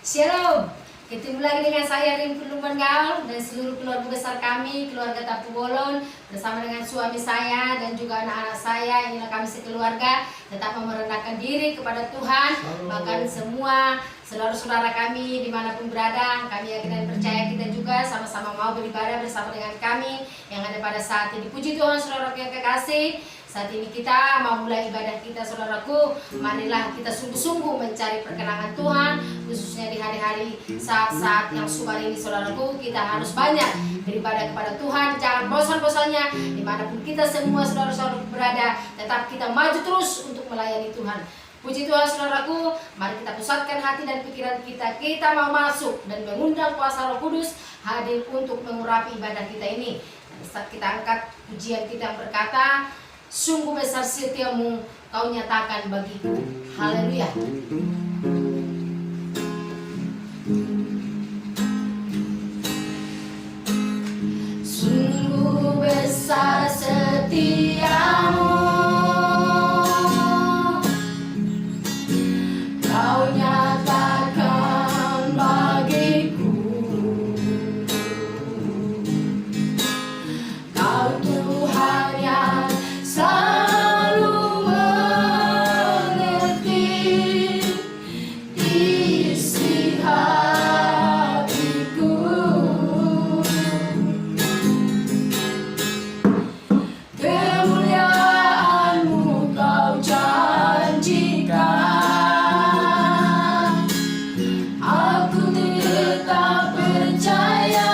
Shalom, ketemu lagi dengan saya Rimpu Lumban Gaul dan seluruh keluarga besar kami, keluarga Tapu Bolon, bersama dengan suami saya dan juga anak-anak saya. Inilah kami sekeluarga tetap merendahkan diri kepada Tuhan. Bahkan semua saudara-saudara kami dimanapun berada, kami yakin dan percaya kita juga sama-sama mau beribadah bersama dengan kami yang ada pada saat ini. Puji Tuhan, saudara yang kekasih. Saat ini kita mau mulai ibadah kita, saudaraku. Marilah kita sungguh-sungguh mencari perkenangan Tuhan, khususnya di hari-hari saat-saat yang sukar ini, saudaraku. Kita harus banyak beribadah kepada Tuhan. Jangan bosan-bosannya dimanapun kita semua saudara-saudara berada. Tetap kita maju terus untuk melayani Tuhan. Puji Tuhan, saudaraku. Mari kita pusatkan hati dan pikiran kita. Kita mau masuk dan mengundang kuasa Roh Kudus hadir untuk mengurapi ibadah kita ini. Dan saat kita angkat pujian kita yang berkata, sungguh besar setiamu kau nyatakan bagiku. Haleluya. Sungguh besar setiamu kau nyatakan bagiku. Kau Tuhan yang selalu mengerti isi hatiku. Kemuliaan-Mu kau janjikan, aku tetap percaya.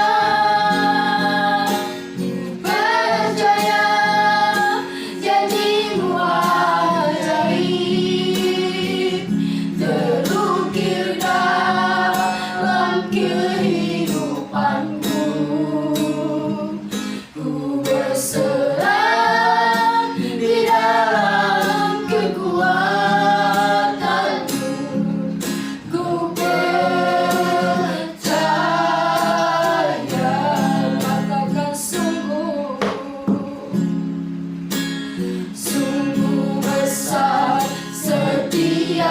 Sungguh besar setiamu,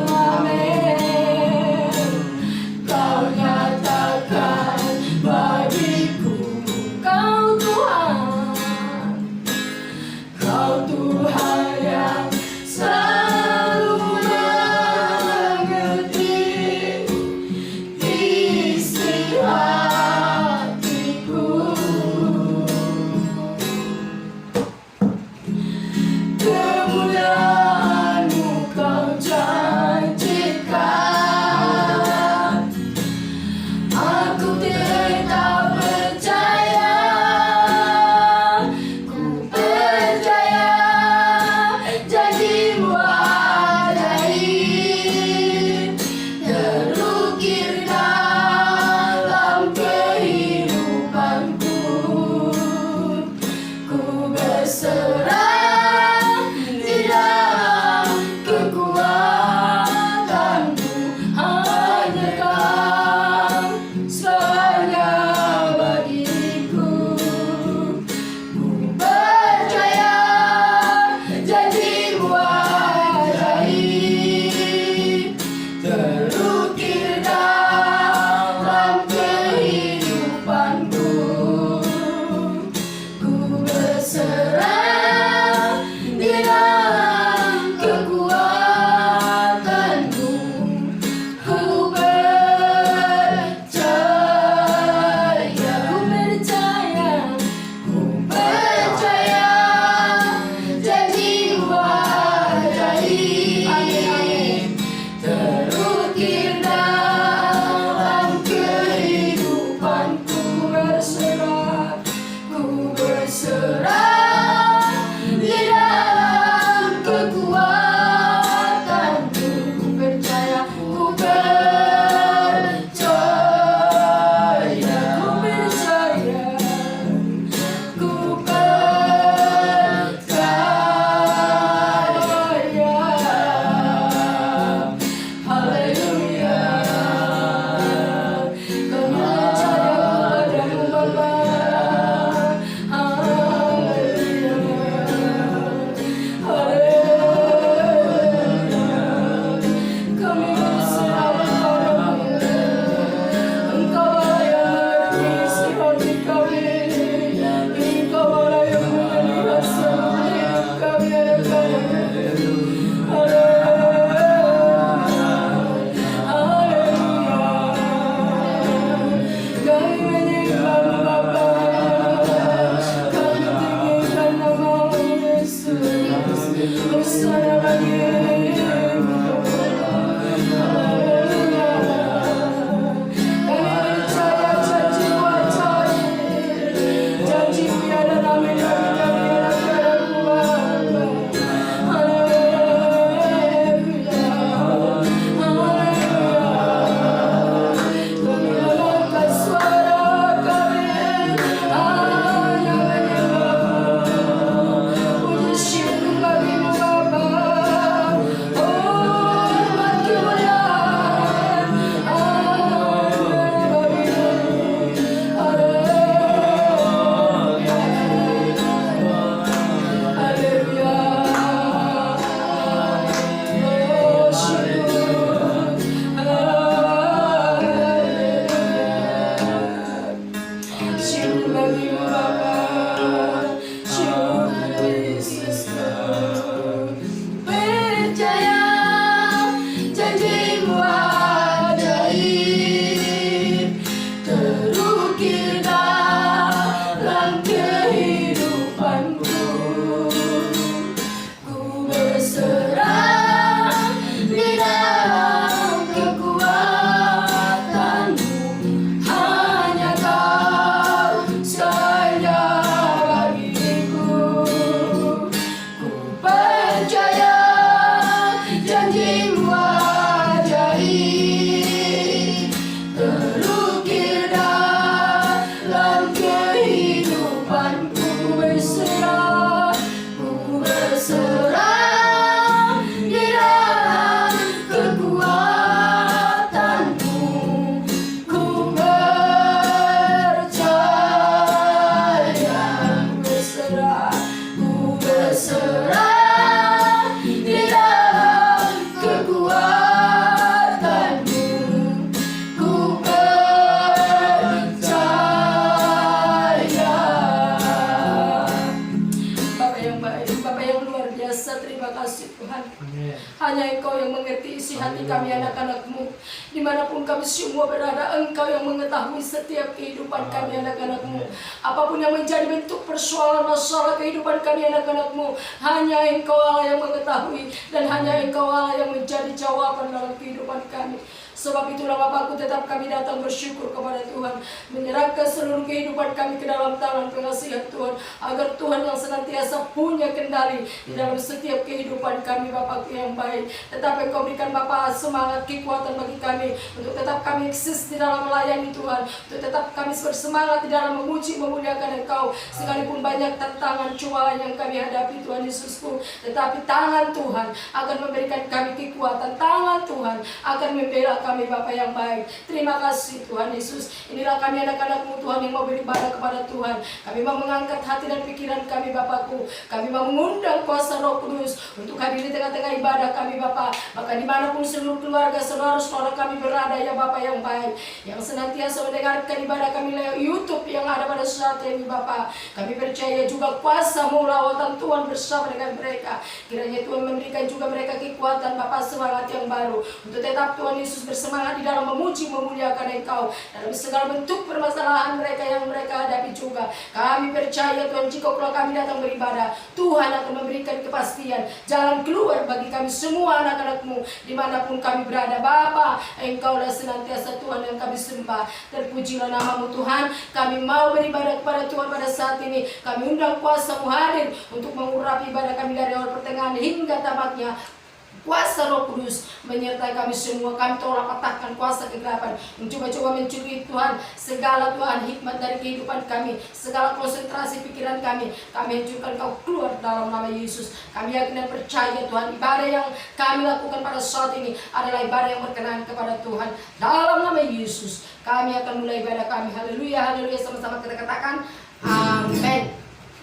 amin. Kau nyatakan bagiku, kau Tuhan hanya Engkau yang mengerti isi hati kami anak-anak-Mu. Dimanapun kami semua berada, Engkau yang mengetahui setiap kehidupan kami anak-anak-Mu. Apapun yang menjadi bentuk persoalan masalah kehidupan kami anak-anak-Mu, hanya Engkau Allah yang mengetahui, dan hanya Engkau Allah yang menjadi jawaban dalam kehidupan kami. Sebab itulah Bapakku, tetap kami datang bersyukur kepada Tuhan, menyerahkan seluruh kehidupan kami ke dalam tangan pengasihan Tuhan, agar Tuhan yang senantiasa punya kendali di dalam setiap kehidupan kami Bapakku yang baik. Tetap Engkau berikan Bapak semangat, kekuatan bagi kami untuk tetap kami eksis di dalam melayani Tuhan, untuk tetap kami bersemangat di dalam memuji memuliakan Engkau, sekalipun banyak tantangan cobaan yang kami hadapi Tuhan Yesusku. Tetapi tangan Tuhan akan memberikan kami kekuatan, tangan Tuhan akan membela kami Bapa yang baik. Terima kasih Tuhan Yesus. Inilah kami anak-anak-Mu Tuhan yang mau beribadah kepada Tuhan. Kami mau mengangkat hati dan pikiran kami Bapakku. Kami mau mengundang kuasa Roh Kudus untuk hadir di tengah-tengah ibadah kami Bapa. Maka dimanapun seluruh keluarga, saudara-saudara kami berada ya Bapa yang baik, yang senantiasa mendengarkan ibadah kami lewat YouTube yang ada pada saat ini Bapa. Kami percaya juga kuasa-Mu, lawatan Tuhan bersama dengan mereka. Kiranya Tuhan memberikan juga mereka kekuatan Bapa, semangat yang baru untuk tetap Tuhan Yesus bersemangat di dalam memuji memuliakan Engkau dalam segala bentuk permasalahan mereka yang mereka hadapi juga. Kami percaya Tuhan, jika kalau kami datang beribadah, Tuhan akan memberikan kepastian jalan keluar bagi kami semua anak-anak-Mu dimanapun kami berada. Bapa, Engkaulah senantiasa Tuhan yang kami sembah. Terpujilah nama-Mu Tuhan. Kami mau beribadah kepada Tuhan pada saat ini. Kami undang kuasa-Mu hadir untuk mengurapi ibadah kami dari awal pertengahan hingga tamatnya. Kuasa Roh Kudus menyertai kami semua. Kami tolak patahkan kuasa kegelapan, mencoba-coba mencuri Tuhan segala Tuhan hikmat dari kehidupan kami, segala konsentrasi pikiran kami. Kami hancurkan, Kau keluar dalam nama Yesus. Kami yakin dan percaya Tuhan, ibadah yang kami lakukan pada saat ini adalah ibadah yang berkenan kepada Tuhan. Dalam nama Yesus kami akan mulai ibadah kami. Haleluya, haleluya. Sama-sama kita katakan amin.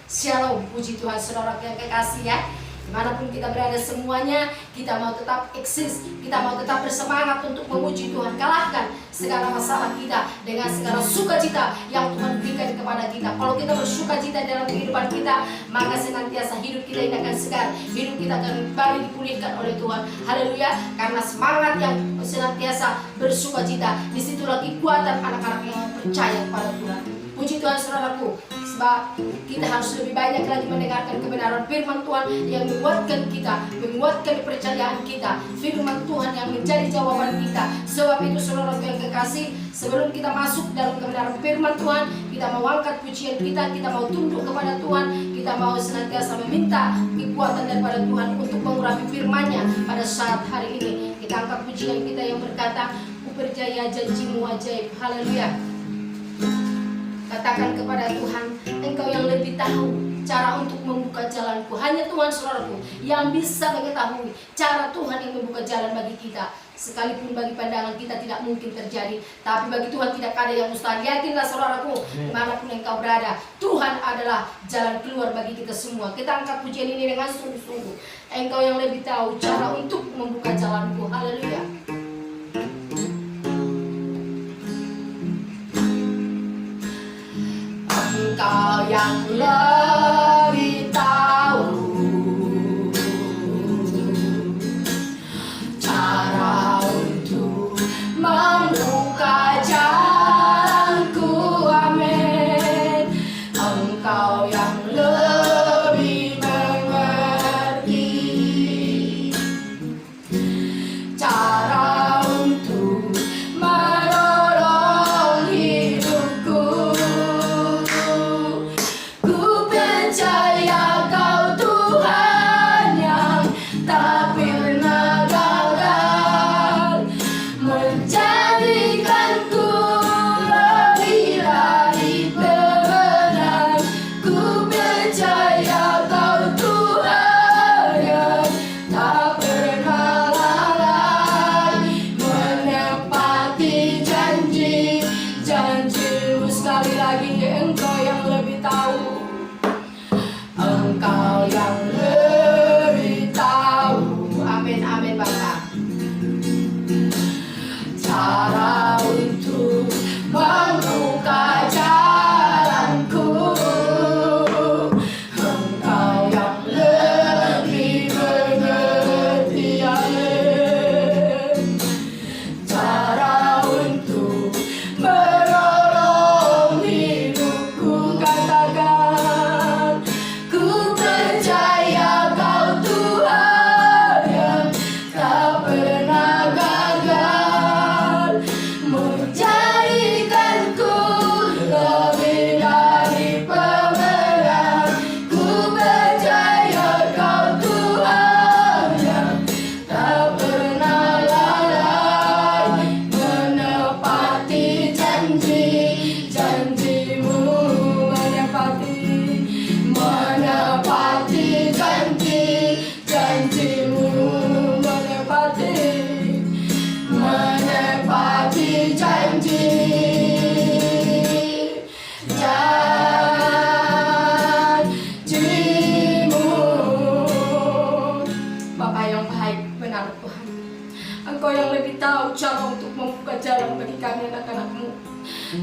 Shalom. Puji Tuhan saudara yang kekasih ya. Dimanapun kita berada semuanya, kita mau tetap eksis, kita mau tetap bersemangat untuk memuji Tuhan. Kalahkan segala masalah kita dengan segala sukacita yang Tuhan berikan kepada kita. Kalau kita bersukacita dalam kehidupan kita, maka senantiasa hidup kita ini akan segar, hidup kita akan kembali dipulihkan oleh Tuhan. Haleluya. Karena semangat yang senantiasa bersukacita, disitulah kekuatan anak-anak yang percaya kepada Tuhan. Puji Tuhan saudaraku, sebab kita harus lebih banyak lagi mendengarkan kebenaran firman Tuhan yang menguatkan kita, menguatkan kepercayaan kita, firman Tuhan yang menjadi jawaban kita. Sebab itu saudaraku yang kekasih, sebelum kita masuk dalam kebenaran firman Tuhan, kita mau angkat pujian kita mau tunduk kepada Tuhan, kita mau senantiasa meminta kekuatan daripada Tuhan untuk mengurapi firman-Nya pada saat hari ini. Kita angkat pujian kita yang berkata, "Ku percaya janji-Mu ajaib." Haleluya. Katakan kepada Tuhan, Engkau yang lebih tahu cara untuk membuka jalanku. Hanya Tuhan saudaraku yang bisa mengetahui cara Tuhan yang membuka jalan bagi kita. Sekalipun bagi pandangan kita tidak mungkin terjadi, tapi bagi Tuhan tidak ada yang mustahil. Yakinlah saudaraku, dimanapun engkau berada, Tuhan adalah jalan keluar bagi kita semua. Kita angkat pujian ini dengan sungguh-sungguh. Engkau yang lebih tahu cara untuk membuka jalanku. Haleluya. Engkau yang lebih tahu cara untuk membuka jalanku. Amin. Engkau yang lebih mengerti cara untuk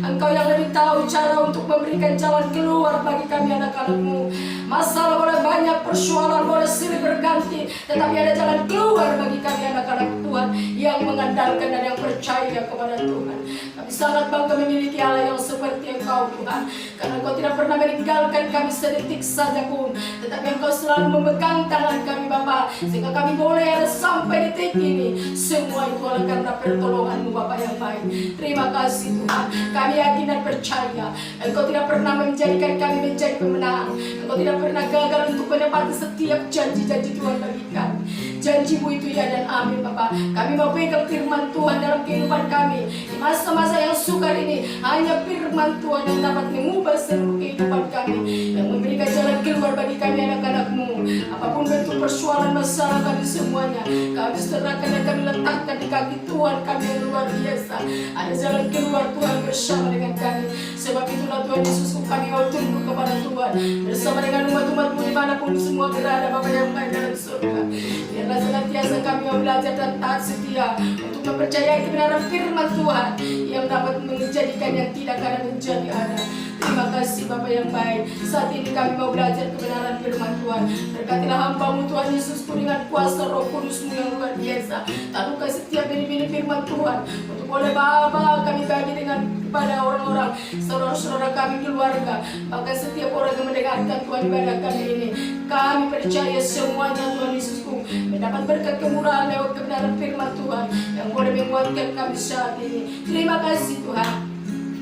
Engkau yang lebih tahu cara untuk memberikan jalan keluar bagi kami anak-anak-Mu. Masalah boleh banyak, persoalan boleh silih berganti, tetapi ada jalan keluar bagi kami anak-anak Tuhan yang mengandalkan dan yang percaya kepada Tuhan. Kami sangat bangga memiliki Allah yang seperti Engkau Tuhan, karena Engkau tidak pernah meninggalkan kami sedetik saja pun, tetapi Engkau selalu memegang tangan kami Bapa, sehingga kami boleh ada sampai detik ini. Semua itu adalah karena pertolongan-Mu Bapa yang baik. Terima kasih Tuhan. Kami yakin dan percaya Engkau tidak pernah menjadikan kami menjadi pemenang. Engkau tidak pernah gagal untuk menepati setiap janji-janji Tuhan bagi kami. Janji-Mu itu ya dan amin Bapa. Kami mau pegang firman Tuhan dalam kehidupan kami. Di masa-masa yang sukar ini, hanya firman Tuhan yang dapat mengubah seluruh kehidupan kami, yang memberikan jalan keluar bagi kami anak-anak-Mu. Apapun bentuk persoalan masalah kami semuanya, kami serahkan dan kami letakkan di kaki Tuhan kami yang luar biasa. Ada jalan keluar Tuhan bersama dengan kami. Sebab itulah Tuhan Yesus, kami mau tunduk kepada Tuhan bersama dengan umat-umat-Mu dimanapun semua berada Bapa yang baik dalam surga. Biarlah senantiasa kami mau belajar dan taat setia untuk mempercayai kebenaran firman Tuhan yang dapat menjadikan yang tidak ada menjadi ada. Terima kasih Bapa yang baik. Saat ini kami mau belajar kebenaran firman Tuhan. Berkatilah hamba-Mu Tuhan Yesusku dengan kuasa Roh Kudus-Mu yang luar biasa. Taruhkan setiap benih-benih firman Tuhan untuk oleh Bapa kami bagi dengan kepada orang-orang, saudara-saudara kami keluarga, bahkan setiap orang yang mendengarkan Tuhan ibadah kami ini. Kami percaya semuanya Tuhan Yesusku mendapat berkat kemurahan lewat kebenaran firman Tuhan yang boleh menguatkan kami saat ini. Terima kasih Tuhan.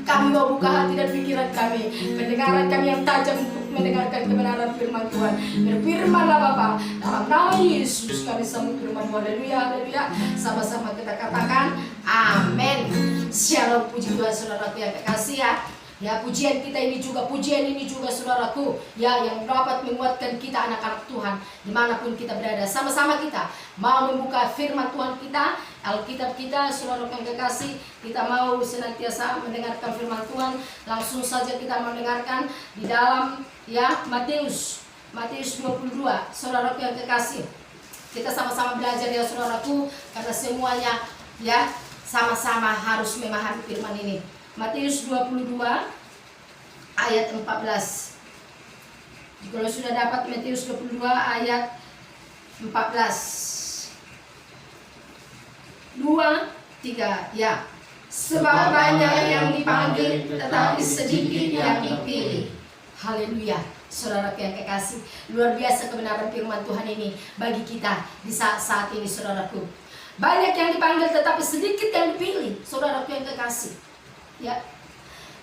Kami mau buka hati dan pikiran kami, pendengaran kami yang tajam untuk mendengarkan kebenaran firman Tuhan. Berfirmanlah Bapa, dalam nama Yesus kami sambut firman-Mu. Haleluya, haleluya. Sama-sama kita katakan amin. Shalom, puji Tuhan saudaraku yang kekasih ya. Ya, pujian kita ini juga, pujian ini juga saudaraku ya, yang dapat menguatkan kita anak-anak Tuhan dimanapun kita berada. Sama-sama kita mau membuka firman Tuhan kita, Alkitab kita, saudaraku yang kekasih. Kita mau senantiasa mendengarkan firman Tuhan. Langsung saja kita mendengarkan di dalam ya Matius 22, saudaraku yang kekasih. Kita sama-sama belajar ya saudaraku, karena semuanya ya sama-sama harus memahami firman ini. Matius 22 ayat 14. Kalau sudah dapat Matius 22 ayat 14. 2, 3 ya. Sebab banyak yang dipanggil tetapi sedikit yang dipilih. Haleluya. Saudara yang kekasih, luar biasa kebenaran firman Tuhan ini bagi kita di saat ini saudaraku. Banyak yang dipanggil tetapi sedikit yang dipilih, saudaraku yang kekasih. Ya,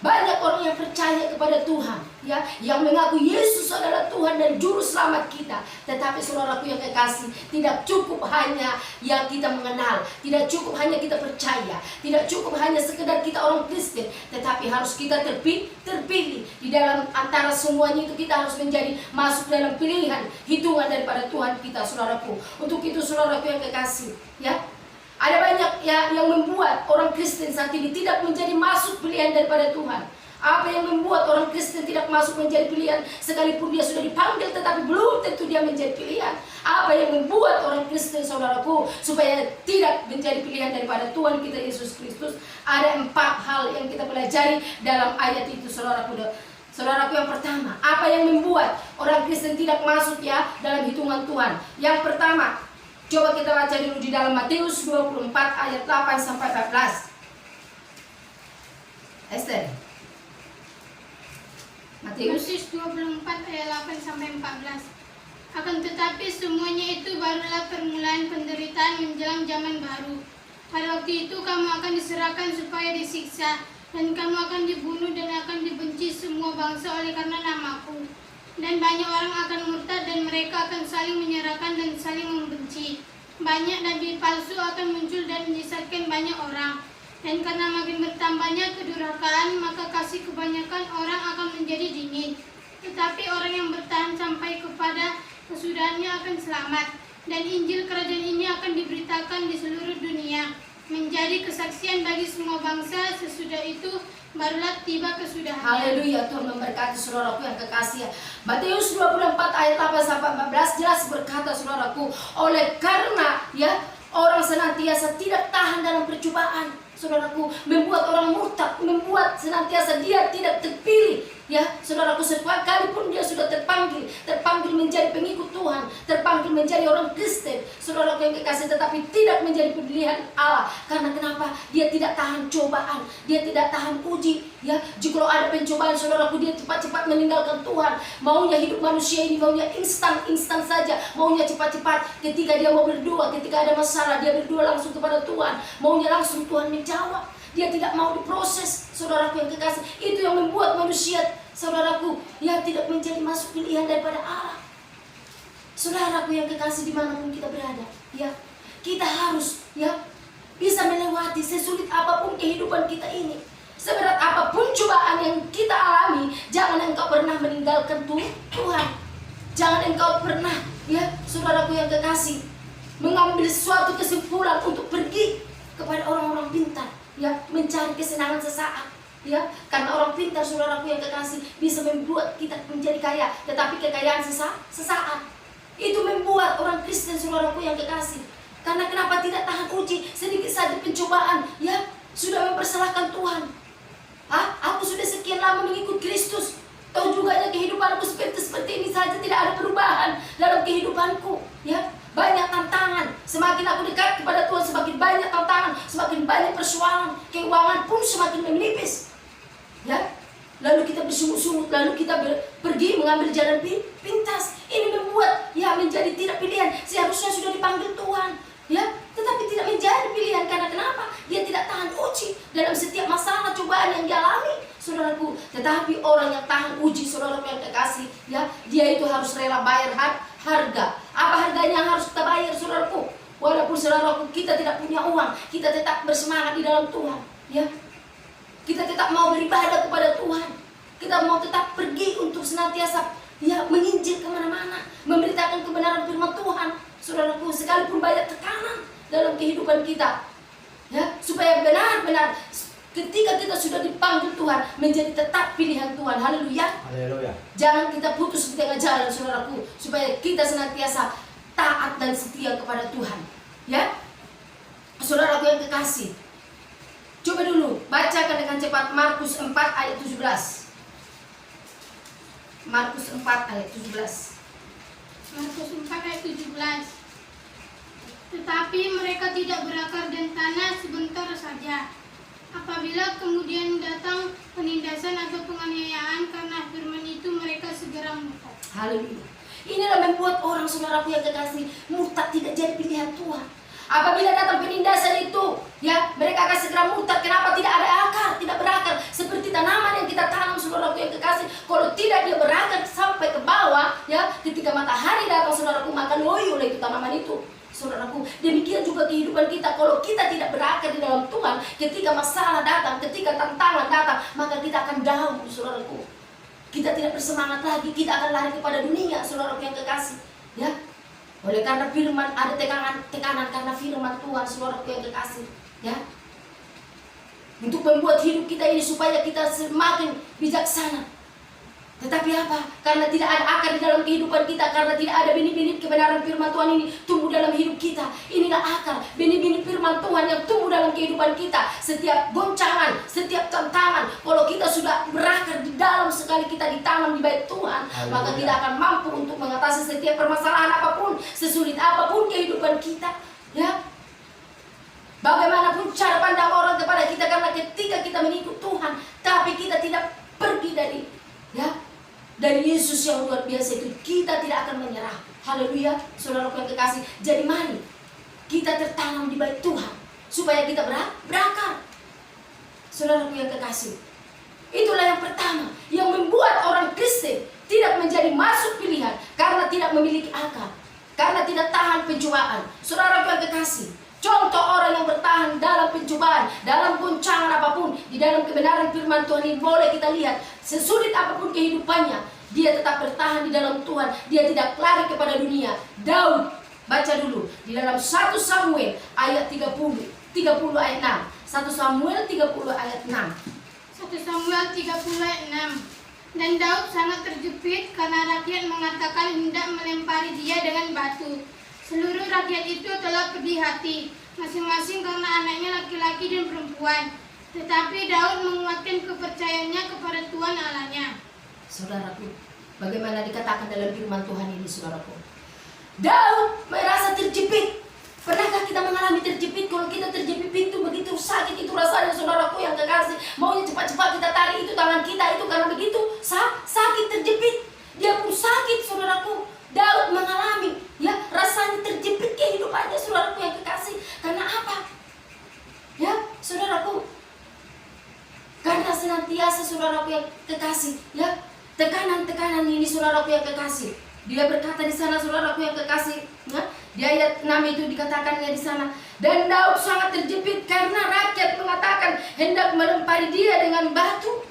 banyak orang yang percaya kepada Tuhan, ya, yang mengaku Yesus adalah Tuhan dan Juru Selamat kita. Tetapi saudaraku yang kekasih, tidak cukup hanya yang kita mengenal, tidak cukup hanya kita percaya, tidak cukup hanya sekedar kita orang Kristen, tetapi harus kita terpilih di dalam antara semuanya itu. Kita harus menjadi masuk dalam pilihan hitungan daripada Tuhan kita, saudaraku. Untuk itu saudaraku yang kekasih, ya, ada banyak ya yang membuat orang Kristen saat ini tidak menjadi masuk pilihan daripada Tuhan. Apa yang membuat orang Kristen tidak masuk menjadi pilihan, sekalipun dia sudah dipanggil tetapi belum tentu dia menjadi pilihan. Apa yang membuat orang Kristen saudaraku supaya tidak menjadi pilihan daripada Tuhan kita Yesus Kristus? Ada 4 hal yang kita pelajari dalam ayat itu saudaraku. Saudaraku, yang pertama, apa yang membuat orang Kristen tidak masuk ya dalam hitungan Tuhan? Yang pertama, coba kita baca dulu di dalam Matius 24 ayat 8 sampai 14. Esther. Matius 24 ayat 8 sampai 14. Akan tetapi semuanya itu barulah permulaan penderitaan menjelang zaman baru. Pada waktu itu kamu akan diserahkan supaya disiksa, dan kamu akan dibunuh dan akan dibenci semua bangsa oleh karena namaku. Dan banyak orang akan murtad dan mereka akan saling menyerahkan dan saling membenci. Banyak nabi palsu akan muncul dan menyesatkan banyak orang. Dan karena makin bertambahnya kedurhakaan, maka kasih kebanyakan orang akan menjadi dingin. Tetapi orang yang bertahan sampai kepada kesudahannya akan selamat. Dan Injil kerajaan ini akan diberitakan di seluruh dunia, menjadi kesaksian bagi semua bangsa. Sesudah itu barulah tiba kesudahannya. Haleluya. Tuhan memberkati saudaraku yang kekasih. Matius 24 ayat 8 sampai 14 jelas berkata saudaraku, oleh karena ya orang senantiasa tidak tahan dalam percobaan. saudaraku, membuat orang murtad, membuat senantiasa dia tidak terpilih. Ya, saudaraku, sekalipun dia sudah terpanggil menjadi pengikut Tuhan, terpanggil menjadi orang Kristen, saudaraku yang kekasih, tetapi tidak menjadi pilihan Allah. Karena kenapa? Dia tidak tahan cobaan, dia tidak tahan uji. Ya, jika ada pencobaan, saudaraku, dia cepat-cepat meninggalkan Tuhan. Maunya hidup manusia ini, maunya instan saja, maunya cepat-cepat. Ketika dia mau berdoa, ketika ada masalah, dia berdoa langsung kepada Tuhan, maunya langsung Tuhan menjawab. Dia tidak mau diproses, saudaraku yang kekasih. Itu yang membuat manusia, saudaraku, ya tidak menjadi masuk pilihan daripada Allah. Saudaraku yang kekasih, dimanapun kita berada, ya kita harus ya bisa melewati sesulit apapun kehidupan kita ini, seberat apapun cobaan yang kita alami. Jangan engkau pernah meninggalkan Tuhan. Jangan engkau pernah, ya saudaraku yang kekasih, mengambil suatu kesimpulan untuk pergi kepada orang-orang pintar, ya mencari kesenangan sesaat. Ya, karena orang pintar, saudaraku yang kekasih, bisa membuat kita menjadi kaya, tetapi kekayaan sesaat. Itu membuat orang Kristen, saudaraku yang kekasih. Karena kenapa tidak tahan uji, sedikit saja pencobaan, ya sudah mempersalahkan Tuhan. Aku sudah sekian lama mengikut Kristus, tahu juga ya kehidupanku seperti ini saja, tidak ada perubahan dalam kehidupanku. Ya, banyak tantangan. Semakin aku dekat kepada Tuhan, semakin banyak tantangan, semakin banyak persoalan. Keuangan pun semakin menipis. Ya, lalu kita bersungut-sungut, lalu kita pergi mengambil jalan pintas. Ini membuat ya menjadi tidak pilihan. Seharusnya sudah dipanggil Tuhan, ya, tetapi tidak menjadi pilihan. Karena kenapa? Dia tidak tahan uji dalam setiap masalah cobaan yang dialami, saudaraku. Tetapi orang yang tahan uji, saudaraku yang kekasih, ya dia itu harus rela bayar harga. Apa harganya yang harus kita bayar, saudaraku? Walaupun saudaraku kita tidak punya uang, kita tetap bersemangat di dalam Tuhan, ya. Kita tetap mau beribadah kepada Tuhan. Kita mau tetap pergi untuk senantiasa ya menginjil kemana-mana, memberitakan kebenaran firman Tuhan, saudaraku. Sekalipun banyak tekanan dalam kehidupan kita, ya supaya benar-benar ketika kita sudah dipanggil Tuhan menjadi tetap pilihan Tuhan. Haleluya. Haleluya. Jangan kita putus di tengah jalan, saudaraku, supaya kita senantiasa taat dan setia kepada Tuhan. Ya, saudaraku yang kekasih, coba dulu bacakan dengan cepat Markus 4 ayat 17. Markus 4 ayat 17. Markus 4 ayat 17. Tetapi mereka tidak berakar dan tanah sebentar saja. Apabila kemudian datang penindasan atau penganiayaan karena firman itu, mereka segera murtad. Haleluya. Inilah membuat orang, saudaraku yang kekasih, murtad tidak jadi pilihan Tuhan. Apabila datang penindasan itu, ya mereka akan segera murtad. Kenapa? Tidak ada akar, tidak berakar. Seperti tanaman yang kita tanam, saudaraku yang kekasih, kalau tidak dia berakar sampai ke bawah, ya ketika matahari datang, saudaraku, maka loyo itu tanaman itu. Saudaraku, demikian juga kehidupan kita. Kalau kita tidak berakar di dalam Tuhan, ketika masalah datang, ketika tantangan datang, maka kita akan down, saudaraku. Kita tidak bersemangat lagi, kita akan lari kepada dunia, saudaraku yang kekasih. Ya, oleh karena firman ada tekanan karena firman Tuhan, saudaraku yang kekasih. Ya, untuk membuat hidup kita ini supaya kita semakin bijaksana. Tetapi apa? Karena tidak ada akar di dalam kehidupan kita, karena tidak ada benih-benih kebenaran firman Tuhan ini tumbuh dalam hidup kita. Inilah akar, benih-benih firman Tuhan yang tumbuh dalam kehidupan kita. Setiap goncangan, setiap tantangan, kalau kita sudah berakar di dalam, sekali kita ditanam di bait Tuhan, maka kita akan mampu untuk mengatasi setiap permasalahan apapun, sesulit apapun kehidupan kita. Ya, bagaimanapun cara pandang orang kepada kita, karena ketika kita mengikut Tuhan, tapi kita tidak pergi dari Yesus yang luar biasa itu, kita tidak akan menyerah. Haleluya, saudaraku yang kekasih. Jadi mari kita tertanam di bait Tuhan supaya kita berakar, saudaraku yang kekasih. Itulah yang pertama yang membuat orang Kristen tidak menjadi masuk pilihan, karena tidak memiliki akar, karena tidak tahan pencobaan. Saudaraku yang kekasih, contoh orang yang bertahan dalam pencobaan, dalam goncangan apapun, di dalam kebenaran firman Tuhan ini boleh kita lihat. Sesulit apapun kehidupannya, dia tetap bertahan di dalam Tuhan. Dia tidak lari kepada dunia. Daud, baca dulu di dalam 1 Samuel ayat 30 ayat 6. 1 Samuel 30 ayat 6. 1 Samuel 30 ayat 6. Dan Daud sangat terjepit karena rakyat mengatakan hendak melempari dia dengan batu. Seluruh rakyat itu telah pedih hati. masing-masing karena anaknya laki-laki dan perempuan. Tetapi Daud menguatkan kepercayaannya kepada Tuhan Allahnya. Saudaraku, bagaimana dikatakan dalam firman Tuhan ini, saudaraku? Daud merasa terjepit. Pernahkah kita mengalami terjepit? Kalau kita terjepit itu begitu sakit itu rasanya, saudaraku yang kekasih. Maunya cepat-cepat kita tarik itu tangan kita itu karena begitu sakit terjepit. Dia pun sakit, saudaraku. Daud mengalami ya rasanya terjepit kehidupannya, saudaraku yang kekasih. Karena apa? Ya, saudaraku. Karena senantiasa, saudaraku yang kekasih, ya tekanan-tekanan ini, saudaraku yang kekasih. Dia berkata di sana, saudaraku yang kekasih, ya, di ayat 6 itu dikatakannya di sana. Dan Daud sangat terjepit karena rakyat mengatakan hendak melempari dia dengan batu.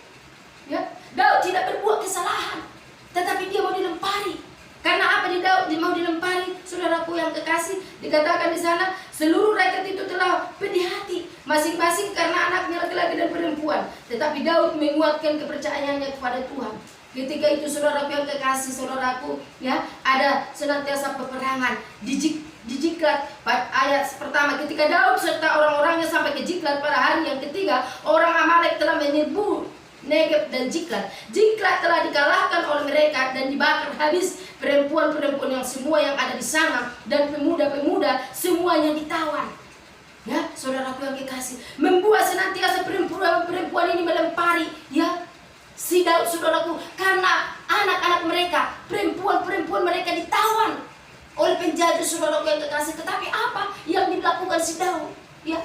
Ya, Daud tidak berbuat kesalahan, tetapi dia mau dilempari. Karena apa Daud mau dilempari, saudaraku yang kekasih? Dikatakan di sana, seluruh rakyat itu telah pedih hati, masing-masing karena anaknya laki-laki dan perempuan. Tetapi Daud menguatkan kepercayaannya kepada Tuhan. Ketika itu, saudaraku yang kekasih, saudaraku, ya, ada senantiasa peperangan di Ziklag. Ayat pertama, ketika Daud serta orang-orangnya sampai ke Ziklag pada hari yang ketiga, orang Amalek telah menyerbu Negeb dan Ziklag. Ziklag telah dikalahkan oleh mereka dan dibakar habis. Perempuan-perempuan yang semua yang ada di sana dan pemuda-pemuda semuanya ditawan. Ya, saudaraku yang kekasih, membuat senantiasa perempuan-perempuan ini melempari, ya, si Daud, saudaraku, karena anak-anak mereka, perempuan-perempuan mereka ditawan oleh penjajah, saudaraku yang kekasih. Tetapi apa yang dilakukan si Daud? Ya,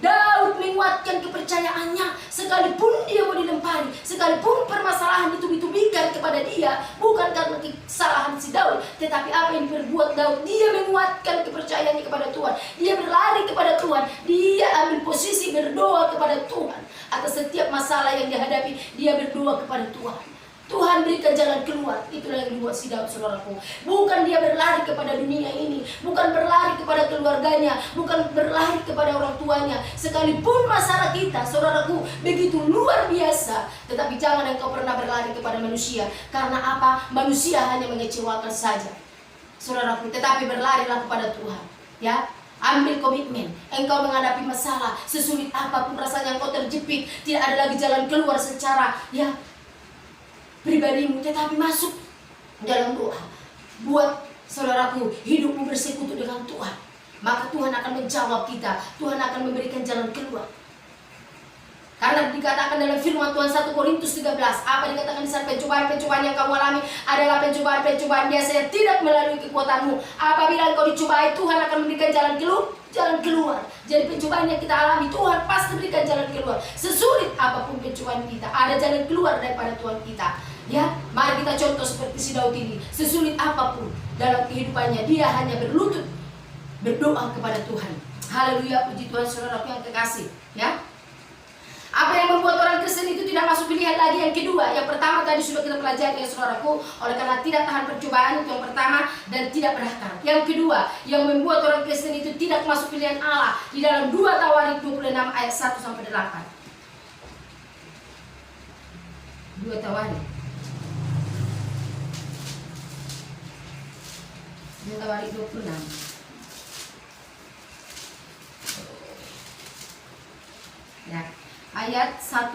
Daud menguatkan kepercayaannya, sekalipun dia mau dilempari, sekalipun permasalahan itu ditubikan kepada dia, bukan karena kesalahan si Daud, tetapi apa yang diperbuat Daud, dia menguatkan kepercayaannya kepada Tuhan, dia berlari kepada Tuhan, dia ambil posisi berdoa kepada Tuhan atas setiap masalah yang dihadapi, dia berdoa kepada Tuhan. Tuhan berikan jalan keluar. Itulah yang dibuat si Daud, saudaraku. Bukan dia berlari kepada dunia ini, bukan berlari kepada keluarganya, bukan berlari kepada orang tuanya. Sekalipun masalah kita, saudaraku, begitu luar biasa, tetapi jangan engkau pernah berlari kepada manusia. Karena apa? Manusia hanya mengecewakan saja, saudaraku. Tetapi berlarilah kepada Tuhan, ya. Ambil komitmen. Engkau menghadapi masalah sesulit apapun rasanya, engkau terjepit, tidak ada lagi jalan keluar secara, ya, pribadimu, tetapi masuk dalam doa. Buat, saudaraku, hidupmu bersekutu dengan Tuhan, maka Tuhan akan menjawab kita. Tuhan akan memberikan jalan keluar. Karena dikatakan dalam firman Tuhan 1 Korintus 13, apa dikatakan di sana? Pencobaan-pencobaan yang kamu alami adalah pencobaan-pencobaan biasa yang tidak melalui kekuatanmu. Apabila engkau dicobai, Tuhan akan memberikan jalan keluar. Jadi pencobaan yang kita alami, Tuhan pasti berikan jalan keluar. Sesulit apapun pencobaan kita, ada jalan keluar daripada Tuhan kita. Ya, mari kita contoh seperti si Daud ini. Sesulit apapun dalam kehidupannya, dia hanya berlutut berdoa kepada Tuhan. Haleluya, puji Tuhan, saudaraku yang kekasih. Ya, apa yang membuat orang Kristen itu tidak masuk pilihan lagi? Yang kedua, yang pertama tadi sudah kita pelajari, ya saudaraku, oleh karena tidak tahan percobaan, itu yang pertama, dan tidak berakal. Yang kedua, yang membuat orang Kristen itu tidak masuk pilihan Allah, di dalam 2 Tawarik 26 ayat 1-8. 2 Tawarik 26 ya, ayat 1.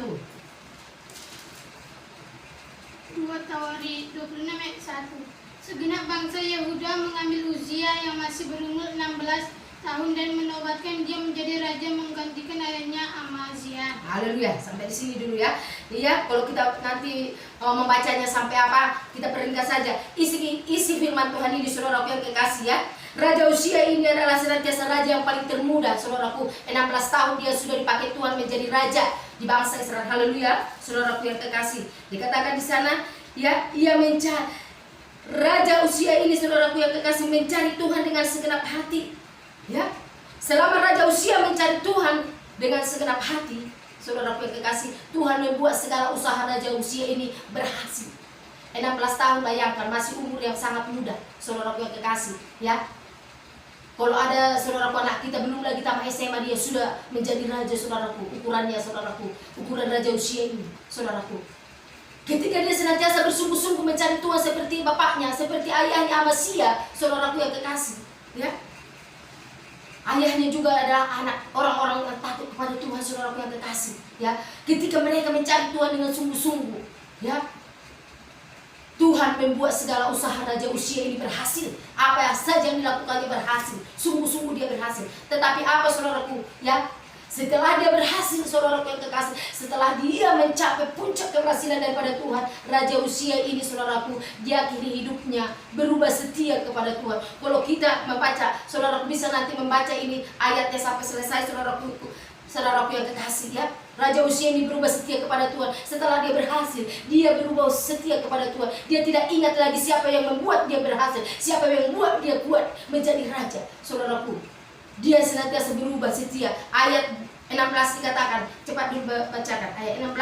2 Tawarik 26 ayat 1. Segenap bangsa Yehuda mengambil Uzia yang masih berumur 16 tahun dan menobatkan dia menjadi raja menggantikan ayahnya Amazia. Haleluya, sampai di sini dulu ya. Iya, kalau kita nanti membacanya sampai apa, kita peringkas saja isi firman Tuhan ini, saudaraku yang kekasih ya. Raja Uzia ini adalah senantiasa raja yang paling termuda, saudaraku. 16 tahun dia sudah dipakai Tuhan menjadi raja di bangsa Israel. Haleluya, saudaraku yang kekasih. Dikatakan di sana, ya, ia mencari Raja Uzia ini, saudaraku yang kekasih, mencari Tuhan dengan segenap hati. Ya, selama Raja Uzia mencari Tuhan dengan segenap hati, saudaraku yang kekasih, Tuhan membuat segala usaha Raja Uzia ini berhasil. 16 tahun, bayangkan, masih umur yang sangat muda, saudaraku yang kekasih. Ya, kalau ada saudaraku anak kita belum lagi tamat SMA, dia sudah menjadi raja, saudaraku. Ukurannya, saudaraku, ukuran Raja Uzia ini, saudaraku. Ketika dia senantiasa bersungguh-sungguh mencari Tuhan seperti bapaknya, seperti ayahnya Amazia, saudaraku yang kekasih. Ya, Ayahnya juga adalah anak orang-orang yang takut kepada Tuhan, saudaraku yang kekasih. Ya, ketika mereka mencari Tuhan dengan sungguh-sungguh, ya, Tuhan membuat segala usaha Raja Uzia ini berhasil. Apa yang saja yang dilakukannya berhasil. Sungguh-sungguh dia berhasil. Tetapi apa saudaraku? Ya, setelah dia berhasil, saudaraku yang kekasih, setelah dia mencapai puncak keberhasilan daripada Tuhan, Raja Uzia ini, saudaraku, dia akhiri hidupnya berubah setia kepada Tuhan. Kalau kita membaca, saudaraku bisa nanti membaca ini ayatnya sampai selesai, saudaraku yang kekasih, ya. Raja Uzia ini berubah setia kepada Tuhan. Setelah dia berhasil, dia berubah setia kepada Tuhan. Dia tidak ingat lagi siapa yang membuat dia berhasil, siapa yang membuat dia kuat menjadi raja. Saudaraku, dia senantiasa berubah setia. Ayat 16 dikatakan, cepat dibacakan ayat 16.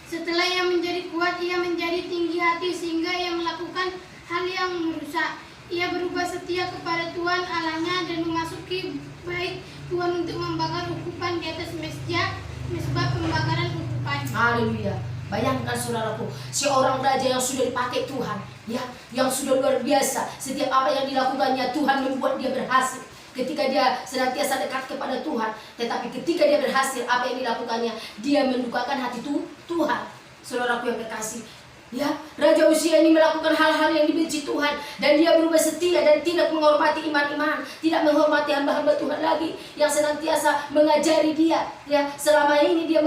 Setelah ia menjadi kuat, ia menjadi tinggi hati sehingga ia melakukan hal yang merusak. Ia berubah setia kepada Tuhan Allahnya dan memasuki bait Tuhan untuk membakar ukupan di atas mesbah pembakaran ukupan. Haleluya. Bayangkan saudaraku, seorang raja yang sudah dipakai Tuhan, ya, yang sudah luar biasa. Setiap apa yang dilakukannya Tuhan membuat dia berhasil. Ketika dia senantiasa dekat kepada Tuhan, tetapi ketika dia berhasil, apa yang dilakukannya, dia mendukakan hati Tuhan. Saudaraku yang kekasih, ya, Raja Uzia ini melakukan hal-hal yang dibenci Tuhan, dan dia berubah setia dan tidak menghormati iman-iman, tidak menghormati hamba-hamba Tuhan lagi yang senantiasa mengajari dia. Ya, selama ini dia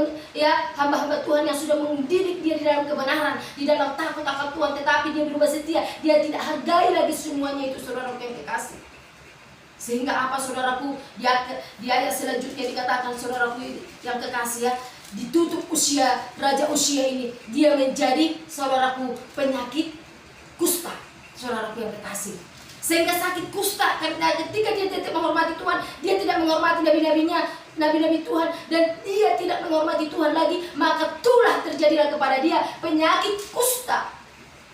hamba-hamba Tuhan yang sudah mendidik dia di dalam kebenaran, di dalam takut akan Tuhan, tetapi dia berubah setia, dia tidak hargai lagi semuanya itu, saudaraku yang kekasih. Sehingga apa saudaraku, di ayat selanjutnya dikatakan, saudaraku yang kekasih, ya, ditutup usia Raja Uzia ini, dia menjadi, saudaraku, penyakit kusta, saudaraku yang kekasih. Sehingga sakit kusta, karena ketika dia tidak menghormati Tuhan, dia tidak menghormati nabi-nabi Tuhan, dan dia tidak menghormati Tuhan lagi, maka itulah terjadilah kepada dia penyakit kusta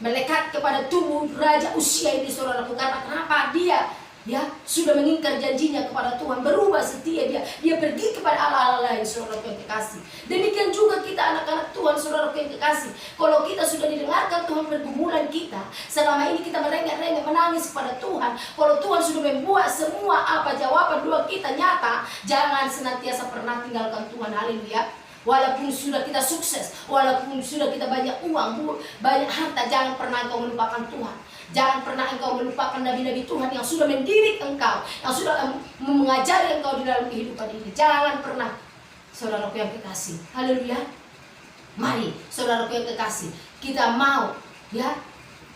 melekat kepada tubuh Raja Uzia ini, saudaraku. Karena kenapa? Dia, ya, sudah mengingkar janjinya kepada Tuhan, berubah setia dia pergi kepada Allah-Allah lain, saudaraku yang kekasih. Demikian juga kita anak-anak Tuhan, saudaraku yang kekasih. Kalau kita sudah didengarkan Tuhan pergumulan kita, selama ini kita merengek-rengek menangis kepada Tuhan. Kalau Tuhan sudah membuat semua apa jawaban doa kita nyata, jangan senantiasa pernah tinggalkan Tuhan. Haleluya. Walaupun sudah kita sukses, walaupun sudah kita banyak uang, banyak harta, jangan pernah engkau melupakan Tuhan. Jangan pernah engkau melupakan nabi-nabi Tuhan yang sudah mendidik engkau, yang sudah mengajari engkau di dalam kehidupan ini. Jangan pernah, saudaraku yang kekasih. Haleluya. Mari, saudaraku yang kekasih, kita mau, ya,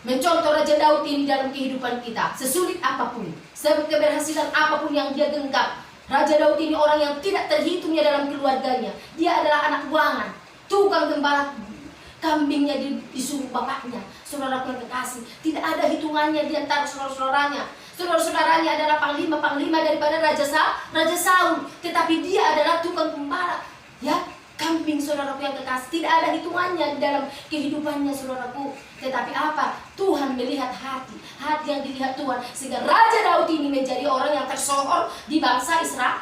mencontoh Raja Daud ini dalam kehidupan kita. Sesulit apapun, seberhasilan apapun yang dia genggam, Raja Daud ini orang yang tidak terhitungnya dalam keluarganya. Dia adalah anak buangan, tukang gembala kambingnya disuruh bapaknya. Saudaraku yang kekasih, tidak ada hitungannya di antara saudara-saudaranya. Saudara-saudaranya adalah panglima daripada Raja Saul, tetapi dia adalah tukang gembala, ya, kambing, saudaraku yang kekasih. Tidak ada hitungannya di dalam kehidupannya, saudaraku. Tetapi apa? Tuhan melihat hati yang dilihat Tuhan, sehingga Raja Daud ini menjadi orang yang tersohor di bangsa Israel.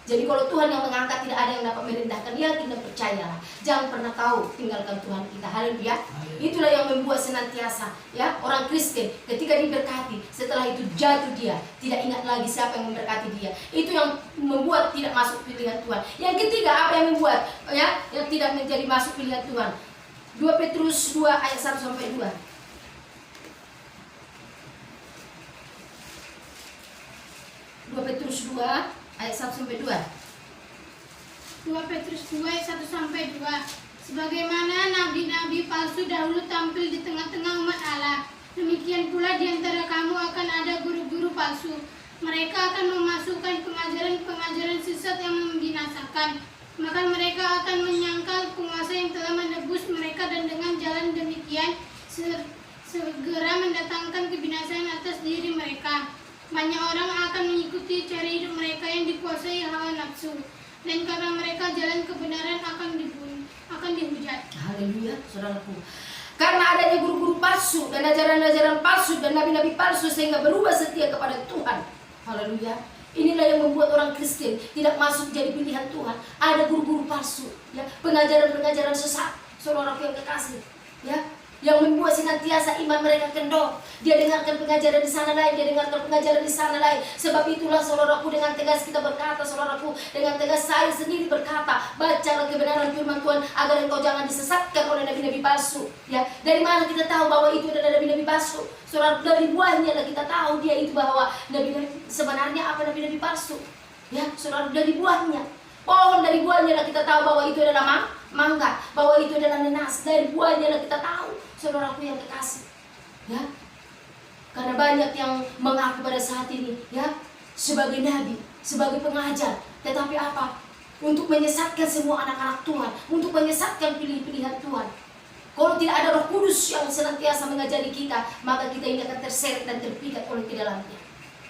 Jadi kalau Tuhan yang mengangkat, tidak ada yang dapat merendahkan. Yakin dan percayalah, jangan pernah kau tinggalkan Tuhan kita. Haleluya. Itulah yang membuat senantiasa, ya, orang Kristen ketika diberkati, setelah itu jatuh dia, tidak ingat lagi siapa yang memberkati dia. Itu yang membuat tidak masuk pilihan Tuhan. Yang ketiga, apa yang membuat, ya, yang tidak menjadi masuk pilihan Tuhan? 2 Petrus 2 ayat 1 sampai 2. 2 Petrus 2 ayat 1 sampai 2. 2 Petrus 2 ayat 1 sampai 2. Sebagaimana nabi-nabi palsu dahulu tampil di tengah-tengah umat Allah, demikian pula di antara kamu akan ada guru-guru palsu. Mereka akan memasukkan pengajaran-pengajaran sesat yang membinasakan. Maka mereka akan menyangkal penguasa yang telah menebus mereka, dan dengan jalan demikian segera mendatangkan kebinasaan atas diri mereka. Banyak orang akan mengikuti cara hidup mereka yang dikuasai hawa nafsu, dan karena mereka jalan kebenaran akan dihujat. Haleluya, saudaraku. Karena adanya guru-guru palsu dan ajaran-ajaran palsu dan nabi-nabi palsu, sehingga berubah setia kepada Tuhan. Haleluya. Inilah yang membuat orang Kristen tidak masuk jadi pilihan Tuhan. Ada guru-guru palsu, ya, pengajaran-pengajaran sesat, saudaraku yang kekasih, ya, yang membuat senantiasa iman mereka kendor. Dia dengarkan pengajaran di sana lain, dia dengarkan pengajaran di sana lain. Sebab itulah saudaraku, dengan tegas kita berkata, saudaraku, dengan tegas saya sendiri berkata, bacalah kebenaran firman Tuhan agar engkau jangan disesatkan oleh nabi-nabi palsu. Ya, dari mana kita tahu bahwa itu adalah nabi-nabi palsu? Saudara, dari buahnya lah kita tahu dia itu bahwa nabi-nabi sebenarnya apa nabi-nabi palsu. Ya, saudara, dari buahnya. Pohon dari buahnya lah kita tahu bahwa itu adalah mangga, bahwa itu adalah nanas. Dari buahnya lah kita tahu, saudaraku yang kekasih. Ya, karena banyak yang mengaku pada saat ini, ya, sebagai nabi, sebagai pengajar, tetapi apa? Untuk menyesatkan semua anak-anak Tuhan, untuk menyesatkan pilihan Tuhan. Kalau tidak ada Roh Kudus yang senantiasa mengajari kita, maka kita ini akan terseret dan terpikat oleh ke dalamnya.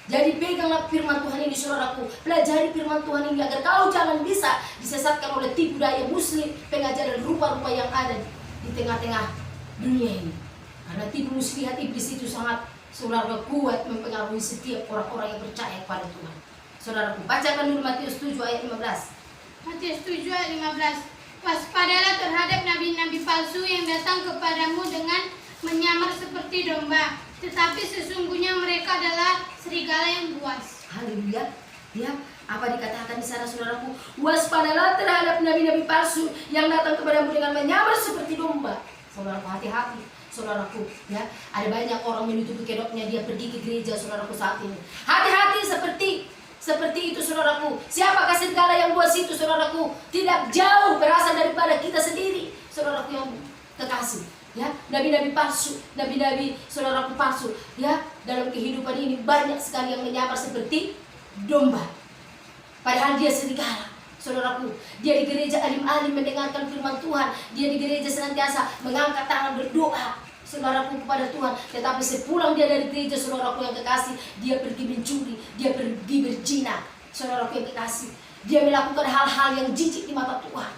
Jadi peganglah firman Tuhan ini, saudaraku. Pelajari firman Tuhan ini agar kau jangan bisa disesatkan oleh tipu daya muslim, pengajaran rupa-rupa yang ada di tengah-tengah dunia ini. Karena tipu muslihat iblis itu sangat, saudara, kuat mempengaruhi setiap orang-orang yang percaya kepada Tuhan. Saudaraku, bacakan dulu Matius 7 ayat 15. Matius 7 ayat 15. Waspadalah terhadap nabi-nabi palsu yang datang kepadamu dengan menyamar seperti domba, tetapi sesungguhnya mereka adalah serigala yang buas. Haleluya. Ya, apa dikatakan di sana, saudaraku? Waspadalah terhadap nabi-nabi palsu yang datang kepadamu dengan menyamar seperti domba. Saudaraku, hati-hati. Saudaraku, ya, ada banyak orang menutupi kedoknya, dia pergi ke gereja, saudaraku, saat ini. Hati-hati seperti itu, saudaraku. Siapakah serigala yang buas itu, saudaraku? Tidak jauh berasal daripada kita sendiri, saudaraku yang kekasih. Ya, nabi-nabi palsu, nabi-nabi, saudaraku, palsu. Ya, dalam kehidupan ini banyak sekali yang menyamar seperti domba. Padahal dia serigala. Saudaraku, dia di gereja alim-alim mendengarkan firman Tuhan. Dia di gereja senantiasa mengangkat tangan berdoa, saudaraku, kepada Tuhan. Tetapi sepulang dia dari gereja, saudaraku yang kekasih, dia pergi mencuri, dia pergi berzina, saudaraku yang kekasih. Dia melakukan hal-hal yang jijik di mata Tuhan.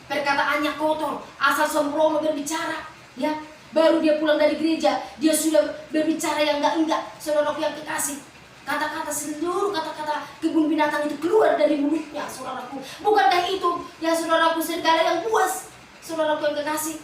Perkataannya kotor, asal sembrono berbicara. Ya, baru dia pulang dari gereja, dia sudah berbicara yang enggak, saudaraku yang kekasih. Kata-kata, seluruh kata-kata kebun binatang itu keluar dari mulutnya, saudaraku. Bukankah itu ya, saudaraku, serigala yang buas, saudaraku yang kekasih?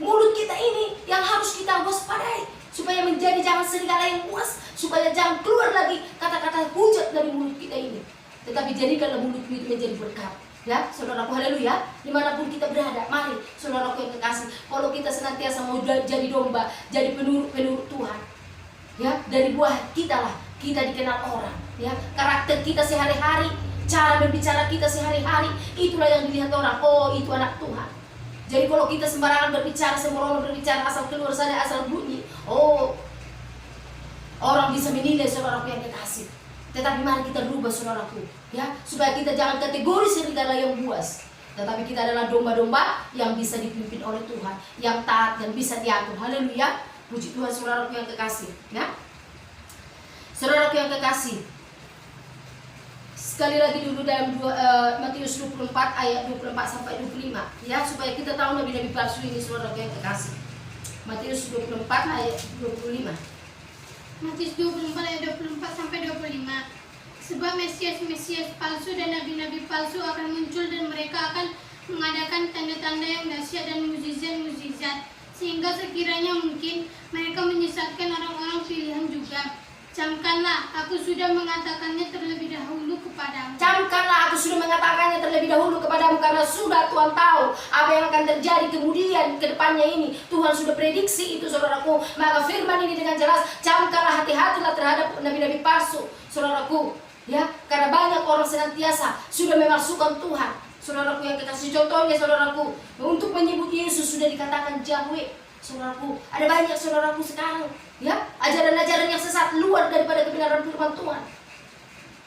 Mulut kita ini yang harus kita waspadai, supaya menjadi jangan serigala yang buas, supaya jangan keluar lagi kata-kata hujat dari mulut kita ini. Tetapi jadikanlah mulut itu menjadi berkat. Ya, saudaraku, haleluya. Dimanapun kita berada, mari, saudaraku yang kekasih, kalau kita senantiasa mau jadi domba, jadi penurut Tuhan, ya, dari buah kita lah kita dikenal orang, ya. Karakter kita sehari-hari, cara berbicara kita sehari-hari, itulah yang dilihat orang. Oh, itu anak Tuhan. Jadi kalau kita sembarangan berbicara, sembrono berbicara, asal keluar saja, asal bunyi, oh, orang bisa menilai, saudaraku yang kekasih. Tetapi mari kita rubah, saudaraku, ya, supaya kita jangan kategori serigala yang buas, tetapi kita adalah domba-domba yang bisa dipimpin oleh Tuhan, yang taat dan bisa diatur. Haleluya. Puji Tuhan, saudaraku yang kekasih, ya. Saudaraku yang kekasih, sekali lagi dulu dalam Matius 24 ayat 24 sampai 25, ya, supaya kita tahu nabi-nabi palsu ini, saudaraku yang kekasih. Matius 24 ayat 25. Matius 24 ayat 24 sampai 25. Sebab Mesias palsu dan nabi-nabi palsu akan muncul, dan mereka akan mengadakan tanda-tanda yang dahsyat dan mukjizat-mukjizat, sehingga sekiranya mungkin mereka menyesatkan orang-orang pilihan juga. Camkanlah, aku sudah mengatakannya terlebih dahulu kepadamu. Camkanlah, aku sudah mengatakannya terlebih dahulu kepadamu, karena sudah Tuhan tahu apa yang akan terjadi kemudian ke depannya ini. Tuhan sudah prediksi itu, saudaraku. Maka firman ini dengan jelas, camkanlah, hati-hatilah terhadap nabi-nabi palsu, saudaraku. Ya, karena banyak orang senantiasa sudah memalsukan Tuhan, saudaraku yang kekasih. Contohnya, saudaraku, untuk menyebut Yesus sudah dikatakan Yahweh, saudaraku. Ada banyak, saudaraku, sekarang, ya, ajaran-ajaran yang sesat luar daripada kebenaran firman Tuhan.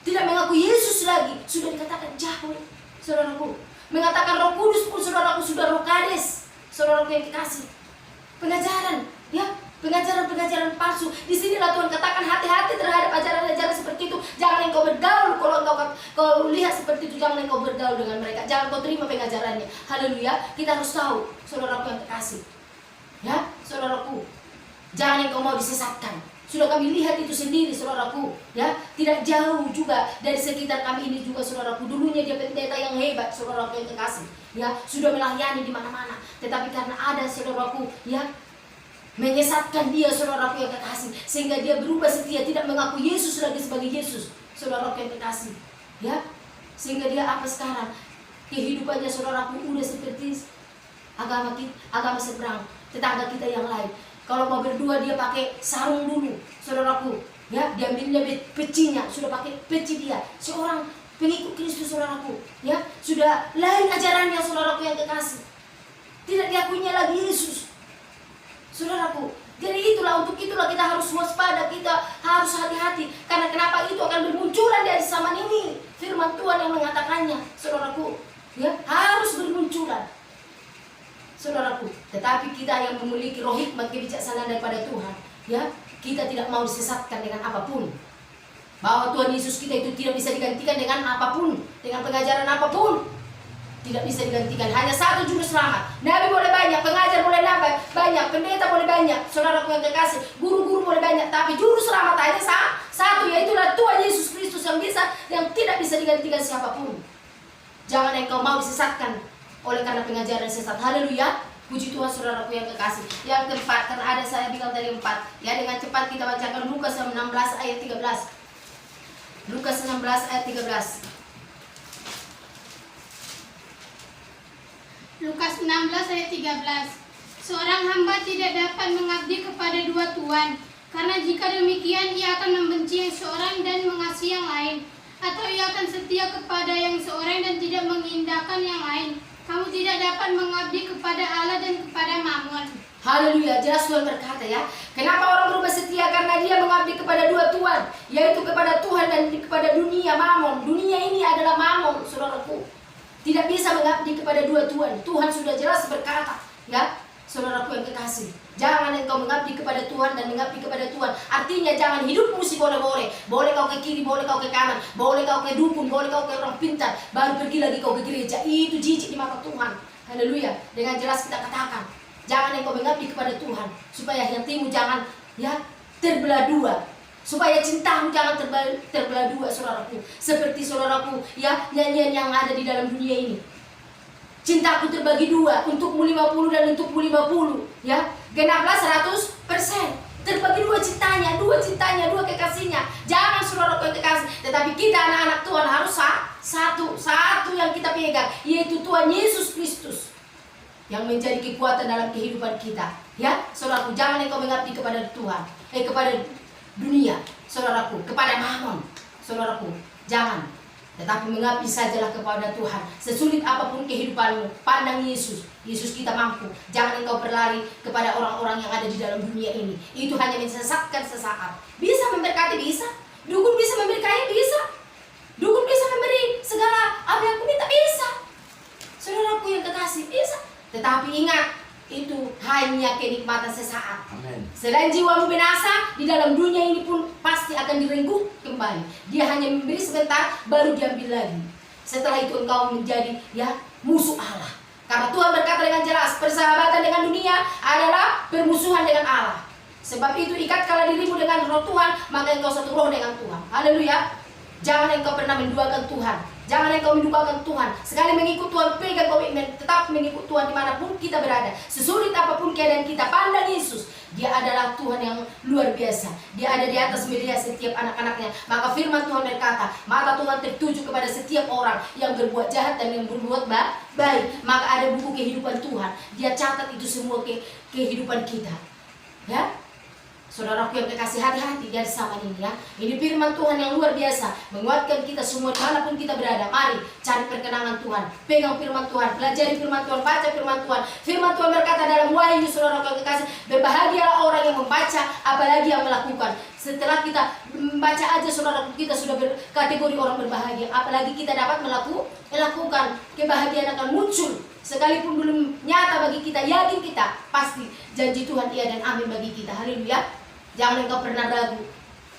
Tidak mengaku Yesus lagi, sudah dikatakan Yahweh, saudaraku. Mengatakan Roh Kudus pun, saudaraku, sudah Roh Kades, saudaraku yang kekasih. Pengajaran, ya, pengajaran palsu. Di sinilah Tuhan katakan hati-hati terhadap ajaran-ajaran seperti itu. Jangan engkau bergaul, kalau kau lihat seperti itu, jangan engkau bergaul dengan mereka. Jangan kau terima pengajarannya. Haleluya. Kita harus tahu, saudaraku yang kekasih, ya, saudaraku, jangan engkau mau disesatkan. Sudah kami lihat itu sendiri, saudaraku, ya. Tidak jauh juga dari sekitar kami ini juga, saudaraku. Dulunya dia pendeta yang hebat, saudaraku yang kekasih, ya, sudah melayani di mana-mana. Tetapi karena ada, saudaraku, ya, menyesatkan dia, saudaraku yang kekasih, sehingga dia berubah setia, tidak mengaku Yesus lagi sebagai Yesus, saudaraku yang kekasih, ya. Sehingga dia apa sekarang? Kehidupannya, saudaraku, udah seperti agama seberang, tetangga kita yang lain. Kalau mau berdua dia pakai sarung dulu, saudaraku, ya, diambilnya pecinya, sudah pakai peci dia. Seorang pengikut Kristus, saudaraku, ya, sudah lain ajarannya, saudaraku yang kekasih. Tidak diakuinya lagi Yesus, saudaraku. Jadi untuk itulah kita harus waspada, kita harus hati-hati. Karena kenapa itu akan bermunculan di zaman ini? Firman Tuhan yang mengatakannya, saudaraku, ya, harus bermunculan, saudaraku. Tetapi kita yang memiliki roh hikmat, kebijaksanaan daripada Tuhan, ya, kita tidak mau disesatkan dengan apapun. Bahwa Tuhan Yesus kita itu tidak bisa digantikan dengan apapun, dengan pengajaran apapun. Tidak bisa digantikan, hanya satu juru selamat. Nabi boleh banyak, pengajar boleh banyak, pendeta boleh banyak, saudaraku yang kekasih, guru-guru boleh banyak, tapi juru selamat hanya satu, yaitu Tuhan Yesus Kristus yang tidak bisa digantikan siapapun. Jangan engkau mau disesatkan oleh karena pengajaran sesat. Haleluya. Puji Tuhan, saudaraku yang kekasih. Yang keempat, karena ada saya bilang tadi 4. Ya, dengan cepat kita bacakan Lukas 16 ayat 13. Lukas 16 ayat 13. Lukas 16 ayat 13. Seorang hamba tidak dapat mengabdi kepada dua tuan, karena jika demikian ia akan membenci yang seorang dan mengasihi yang lain, atau ia akan setia kepada yang seorang dan tidak mengindahkan yang lain. Kamu tidak dapat mengabdi kepada Allah dan kepada Mammon. Haleluya, jelas Tuhan berkata, ya. Kenapa orang berubah setia? Karena dia mengabdi kepada dua tuan, yaitu kepada Tuhan dan kepada dunia, Mammon. Dunia ini adalah Mammon, saudaraku. Tidak bisa mengabdi kepada dua tuan. Tuhan sudah jelas berkata, ya, saudaraku yang kekasih, jangan engkau mengabdi kepada Tuhan dan mengabdi kepada Tuhan. Artinya jangan hidupmu sih boleh-boleh. Boleh kau ke kiri, boleh kau ke kanan, boleh kau ke dukun, boleh kau ke orang pintar, baru pergi lagi kau ke gereja. Itu jijik di mata Tuhan. Haleluya. Dengan jelas kita katakan, jangan engkau mengabdi kepada Tuhan, supaya hatimu jangan, ya, terbelah dua. Supaya cintamu jangan terbelah dua, saudaraku. Seperti, saudaraku, ya, nyanyian yang ada di dalam dunia ini. Cintaku terbagi dua, untukmu 50 dan untukmu 50, ya. Genaplah 100%. Terbagi dua cintanya, dua kekasihnya. Jangan, saudaraku yang kekasih, tetapi kita anak-anak Tuhan harus satu yang kita pegang, yaitu Tuhan Yesus Kristus, yang menjadi kekuatan dalam kehidupan kita. Ya, saudaraku, jangan engkau mengabdi kepada Tuhan, kepada dunia, saudaraku, kepada Mammon, saudaraku, jangan. Tetapi mengabdi sajalah kepada Tuhan. Sesulit apapun kehidupanmu, pandang Yesus. Yesus kita mampu. Jangan engkau berlari kepada orang-orang yang ada di dalam dunia ini. Itu hanya menyesatkan sesaat. Bisa memberkati, bisa. Dukun bisa memberi kaya, bisa. Dukun bisa memberi segala apa yang aku minta, bisa. Saudaraku yang kekasih, bisa. Tetapi ingat, itu hanya kenikmatan sesaat. Amen. Selain jiwamu binasa, di dalam dunia ini pun pasti akan direngkuh kembali. Dia hanya memberi sebentar, baru diambil lagi. Setelah itu engkau menjadi, ya, musuh Allah. Karena Tuhan berkata dengan jelas, persahabatan dengan dunia adalah permusuhan dengan Allah. Sebab itu ikatkanlah dirimu dengan roh Tuhan, maka engkau satu roh dengan Tuhan. Haleluya. Jangan engkau pernah menduakan Tuhan. Jangan engkau menduakan Tuhan. Sekali mengikut Tuhan, pegang komitmen, tetap mengikut Tuhan dimanapun kita berada. Sesulit apapun keadaan kita, pandang Yesus. Dia adalah Tuhan yang luar biasa. Dia ada di atas media setiap anak-anaknya. Maka firman Tuhan berkata, mata Tuhan tertuju kepada setiap orang yang berbuat jahat dan yang berbuat baik. Maka ada buku kehidupan Tuhan. Dia catat itu semua kehidupan kita. Ya, saudaraku yang kekasih, hati-hati dari zaman ini, ya. Ini firman Tuhan yang luar biasa, menguatkan kita semua dimanapun kita berada. Mari cari perkenangan Tuhan, pegang firman Tuhan, pelajari firman Tuhan, baca firman Tuhan. Firman Tuhan berkata dalam Wahyu, saudaraku yang kekasih, berbahagialah orang yang membaca, apalagi yang melakukan. Setelah kita membaca aja, saudaraku, kita sudah berkategori orang berbahagia. Apalagi kita dapat melakukan, kebahagiaan akan muncul. Sekalipun belum nyata bagi kita, yakin kita, pasti janji Tuhan iya dan amin bagi kita. Haleluya. Jangan engkau pernah ragu.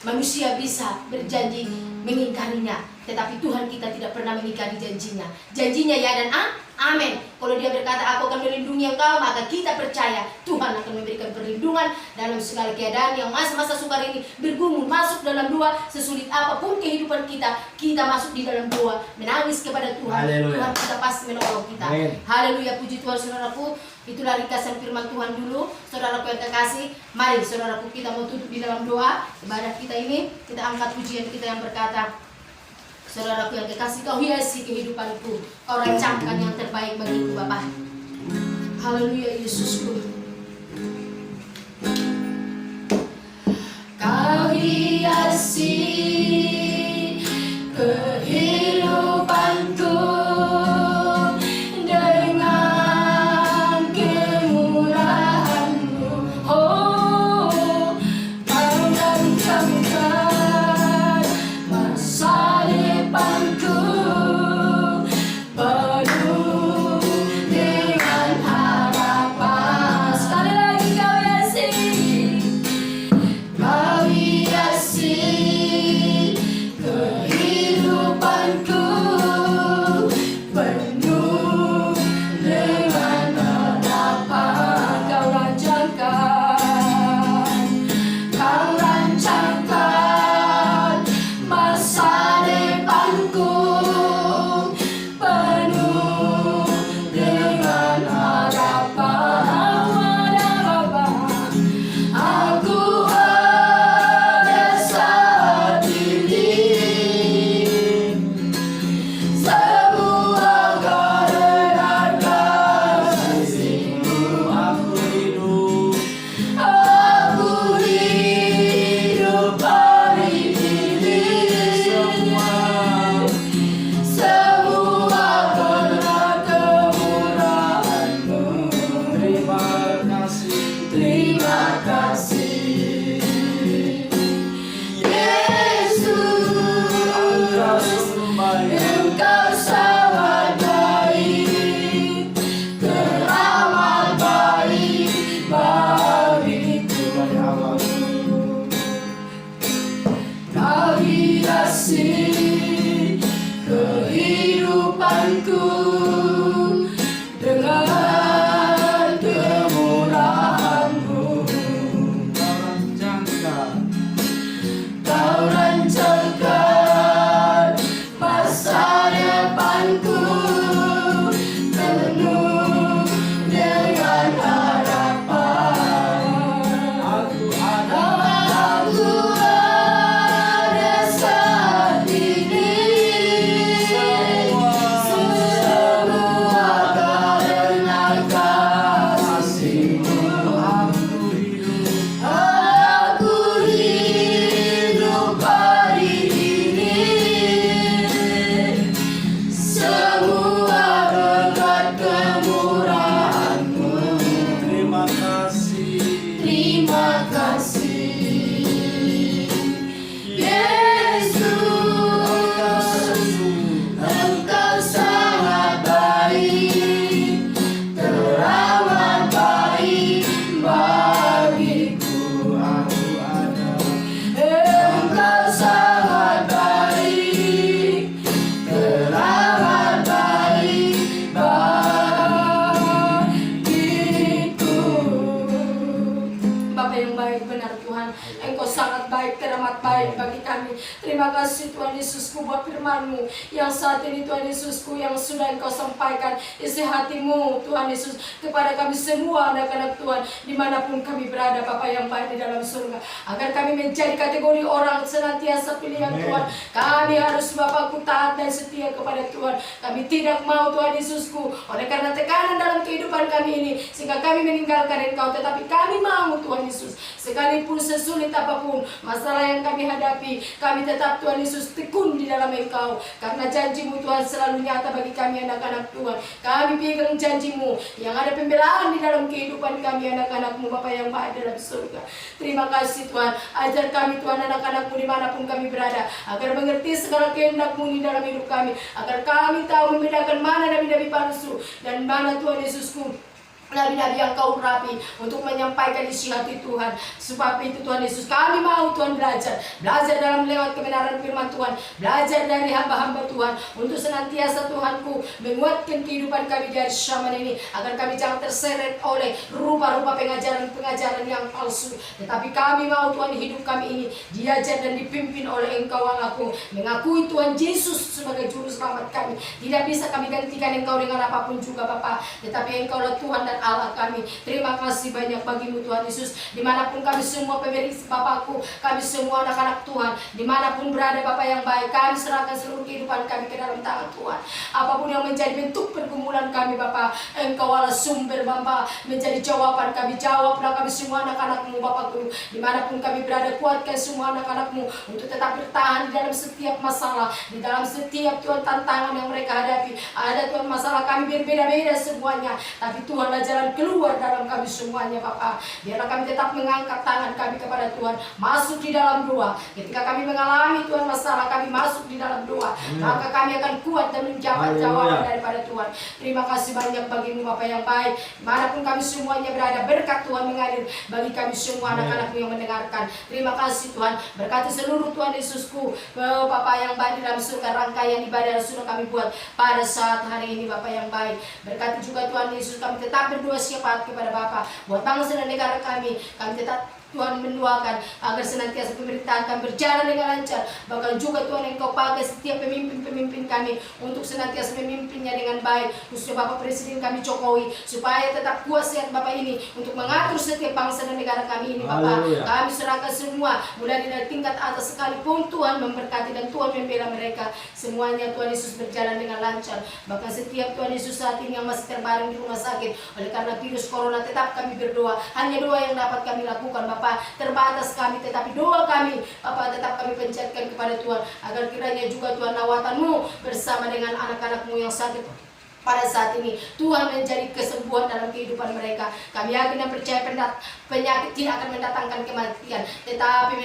Manusia bisa berjanji mengingkarinya, tetapi Tuhan kita tidak pernah mengingkari janjinya. Janjinya ya dan Amin. Kalau dia berkata aku akan melindungi engkau, maka kita percaya Tuhan akan memberikan perlindungan dalam segala keadaan yang masa-masa sukar ini bergumul masuk dalam doa. Sesulit apapun kehidupan kita, kita masuk di dalam doa, menangis kepada Tuhan. Haleluya. Tuhan kita pasti menolong kita. Amin. Haleluya, puji Tuhan saudaraku. Itulah ringkasan firman Tuhan dulu. Saudaraku yang kekasih, mari saudaraku kita mau tutup di dalam doa ibadah kita ini. Kita angkat pujian kita yang berkata, saudaraku yang kekasih, kau hiasi kehidupanku, kau rancangkan yang terbaik bagiku Bapa. Haleluya Yesusku. Kau hiasi kehidupanku dengan kemurahan-Mu. Oh, kau rancangkan masa depanku penuh dengan harapan. Sekali lagi kau hiasi, kau hiasi kehidupanku penuh dengan harapan. Kau rancangkan masa depanku penuh dengan harapan. Aku ada saat ini semua karena kasih-Mu. Aku hidup Aku hidup hari ini semua karena kemurahan-Mu. terima kasih. Terima kasih Yesus, Engkau sangat baik, teramat baik bagiku. Kau hiasi kehidupanku dengan kemurahan-Mu. Kau rancangkan masa depanku penuh dengan harapan. Aku ada saat ini semua karena kasih-Mu. Aku hidup hari ini semua berkat kemurahan-Mu. Terima kasih. Terima kasih Yesus, Engkau sangat baik, teramat baik bagiku. Aku ada Engkau sangat baik, teramat baik bagiku. Bapa yang baik benar Tuhan, Engkau sangat baik, teramat baik bagi kami. Terima kasih Tuhan Yesusku buat firman-Mu yang saat ini Tuhan Yesusku yang sudah Engkau sampaikan isi hati-Mu Tuhan Yesus kepada kami semua anak-anak Tuhan dimanapun kami berada Bapa yang baik di dalam surga, agar kami menjadi kategori orang senantiasa pilihan Tuhan. Kami harus Bapakku taat dan setia kepada Tuhan. Kami tidak mau Tuhan Yesusku oleh karena tekanan dalam kehidupan kami ini sehingga kami meninggalkan Engkau, tetapi kami mau Tuhan Yesus sekalipun sesulit apapun masalah yang kami hadapi, kami tetap Tuhan Yesus tekun di dalam Engkau, karena janji-Mu Tuhan selalu nyata bagi kami anak-anak Tuhan. Kami pegang janji-Mu yang ada pembelaan di dalam kehidupan kami anak-anak-Mu Bapa yang baik dalam surga. Terima kasih Tuhan, ajar kami Tuhan anak-anak-Mu dimanapun kami berada, agar mengerti segala kehendak-Mu di dalam hidup kami, agar kami tahu membedakan mana nabi-nabi palsu dan mana Tuhan Yesusku nabi-nabi yang kau urapi untuk menyampaikan isi hati Tuhan. Sebab itu Tuhan Yesus, kami mau Tuhan belajar dalam lewat kebenaran firman Tuhan, belajar dari hamba-hamba Tuhan untuk senantiasa Tuhanku menguatkan kehidupan kami dari zaman ini, agar kami jangan terseret oleh rupa-rupa pengajaran-pengajaran yang palsu. Tetapi kami mau Tuhan hidup kami ini diajar dan dipimpin oleh Engkau Allahku, mengakui Tuhan Yesus sebagai juru selamat kami. Tidak bisa kami gantikan Engkau dengan apapun juga Bapa, tetapi Engkau lah Tuhan dan Allah kami. Terima kasih banyak bagimu Tuhan Yesus. Dimanapun kami semua pemberi Bapakku, kami semua anak-anak Tuhan, dimanapun berada Bapa yang baik, kami serahkan seluruh kehidupan kami ke dalam tangan Tuhan. Apapun yang menjadi bentuk pergumulan kami Bapa, Engkau Allah sumber Bapa, menjadi jawaban kami. Jawablah kami semua anak-anakmu Bapakku, dimanapun kami berada, kuatkan semua anak-anakmu untuk tetap bertahan di dalam setiap masalah, di dalam setiap Tuhan tantangan yang mereka hadapi. Ada Tuhan masalah kami berbeda-beda semuanya, tapi Tuhanlah jalan keluar dalam kami semuanya Bapa. Biarlah kami tetap mengangkat tangan kami kepada Tuhan, masuk di dalam doa. Ketika kami mengalami Tuhan masalah, kami masuk di dalam doa, maka kami akan kuat dan menjawab jawaban daripada Tuhan. Terima kasih banyak bagimu Bapa yang baik. Manapun kami semuanya berada, berkat Tuhan mengalir bagi kami semua anak-anakmu yang mendengarkan. Terima kasih Tuhan, berkati seluruh Tuhan Yesusku, Bapa yang baik, di dalam surga rangkaian ibadah yang sudah kami buat pada saat hari ini Bapa yang baik. Berkati juga Tuhan Yesus, kami tetap berdoa syafaat kepada Bapa buat bangsa dan negara kami. Kami tetap Tuhan mendoakan agar senantiasa pemerintahan kami berjalan dengan lancar. Bahkan juga Tuhan Engkau pakai setiap pemimpin-pemimpin kami untuk senantiasa memimpinnya dengan baik. Khususnya Bapak Presiden kami Jokowi, supaya tetap kuat sehat Bapak ini untuk mengatur setiap bangsa dan negara kami ini Bapak. Kami serahkan semua, mulai dari tingkat atas sekalipun Tuhan memberkati dan Tuhan membela mereka. Semuanya Tuhan Yesus berjalan dengan lancar. Bahkan setiap Tuhan Yesus saat ini yang masih terbaring di rumah sakit oleh karena virus corona, tetap kami berdoa. Hanya doa yang dapat kami lakukan Bapak, terbatas kami, tetapi doa kami Bapak tetap kami pencetkan kepada Tuhan, agar kiranya juga Tuhan lawatan-Mu bersama dengan anak-anak-Mu yang sakit pada saat ini Tuhan menjadi kesembuhan dalam kehidupan mereka. Kami yakin dan percaya penyakit tidak akan mendatangkan kematian, tetapi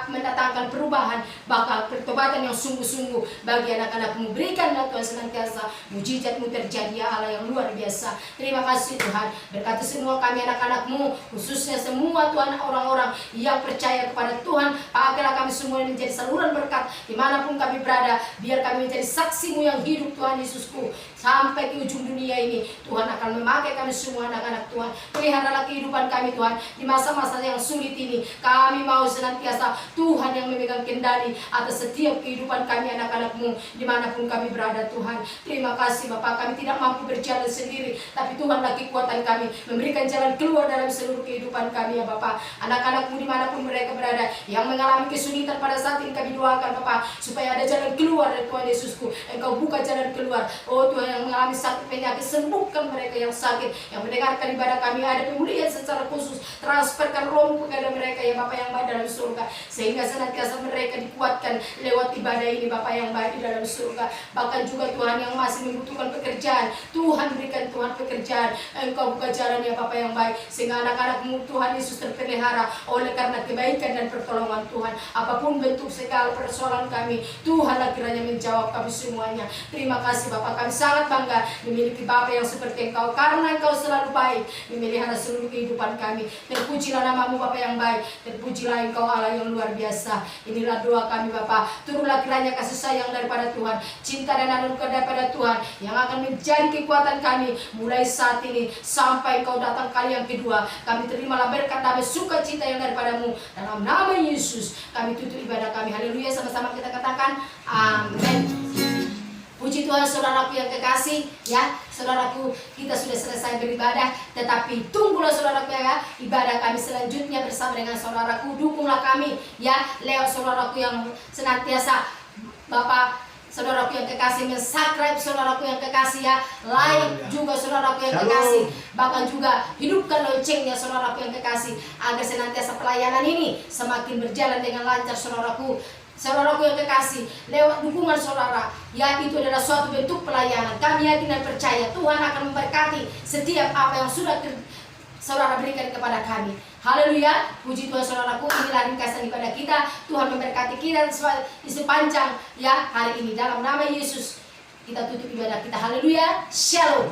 mendatangkan perubahan, bakal pertobatan yang sungguh-sungguh bagi anak-anak-Mu. Berikanlah Tuhan senantiasa mujizat-Mu terjadi ya Allah yang luar biasa. Terima kasih Tuhan, berkati semua kami anak-anak-Mu, khususnya semua Tuhan orang-orang yang percaya kepada Tuhan. Pakailah kami semua menjadi saluran berkat dimanapun kami berada. Biar kami menjadi saksi-Mu yang hidup Tuhan Yesusku, sampai ke ujung dunia ini. Tuhan akan memakai kami semua anak-anak Tuhan. Peliharalah kehidupan kami Tuhan di masa-masa yang sulit ini. Kami mau senantiasa Tuhan yang memegang kendali atas setiap kehidupan kami anak-anak-Mu dimanapun kami berada Tuhan. Terima kasih Bapak, kami tidak mampu berjalan sendiri, tapi Tuhanlah kekuatan kami, memberikan jalan keluar dalam seluruh kehidupan kami ya Bapak. Anak-anak-Mu dimanapun mereka berada yang mengalami kesulitan pada saat ini, kami doakan Bapak supaya ada jalan keluar dari Tuhan Yesusku. Engkau buka jalan keluar. Oh Tuhan, yang mengalami sakit penyakit, sembuhkan mereka yang sakit, yang mendengarkan ibadah kami, ada pemulihan secara khusus, transferkan rohmu kepada mereka ya Bapak yang baik dalam surga, sehingga senantiasa mereka dikuatkan lewat ibadah ini Bapak yang baik di dalam surga. Bahkan juga Tuhan yang masih membutuhkan pekerjaan, Tuhan berikan Tuhan pekerjaan. Engkau buka jalan ya Bapak yang baik, sehingga anak-anak-Mu Tuhan Yesus terpelihara oleh karena kebaikan dan pertolongan Tuhan. Apapun bentuk segala persoalan kami, Tuhanlah kiranya menjawab kami semuanya. Terima kasih Bapak, kami sangat bangga memiliki Bapa yang seperti Engkau, karena Engkau selalu baik memelihara seluruh kehidupan kami. Terpujilah nama-Mu Bapa yang baik, terpujilah Engkau Allah yang luar biasa. Inilah doa kami Bapa, turunlah kiranya kasih sayang daripada Tuhan, cinta dan anugerah daripada Tuhan yang akan menjadi kekuatan kami mulai saat ini sampai Engkau datang kali yang kedua. Kami terimalah berkat damai sukacita yang daripada-Mu, dalam nama Yesus kami tutup ibadah kami. Haleluya, sama-sama kita katakan amin. Puji Tuhan saudaraku yang kekasih ya, saudaraku, kita sudah selesai beribadah, tetapi tunggulah saudaraku ya, ibadah kami selanjutnya bersama dengan saudaraku. Dukunglah kami ya, lewat saudaraku yang senantiasa Bapak, saudaraku yang kekasih, men-subscribe saudaraku yang kekasih ya, like juga saudaraku yang kekasih, bahkan juga hidupkan loncengnya saudaraku yang kekasih, agar senantiasa pelayanan ini semakin berjalan dengan lancar saudaraku. Saudaraku yang kekasih, lewat dukungan saudara ya, itu adalah suatu bentuk pelayanan. Kami yakin dan percaya Tuhan akan memberkati setiap apa yang sudah saudara berikan kepada kami. Haleluya, puji Tuhan saudaraku. Inilah ringkasan ibadah kita. Tuhan memberkati kita sepanjang ya hari ini. Dalam nama Yesus kita tutup ibadah kita. Haleluya, shalom.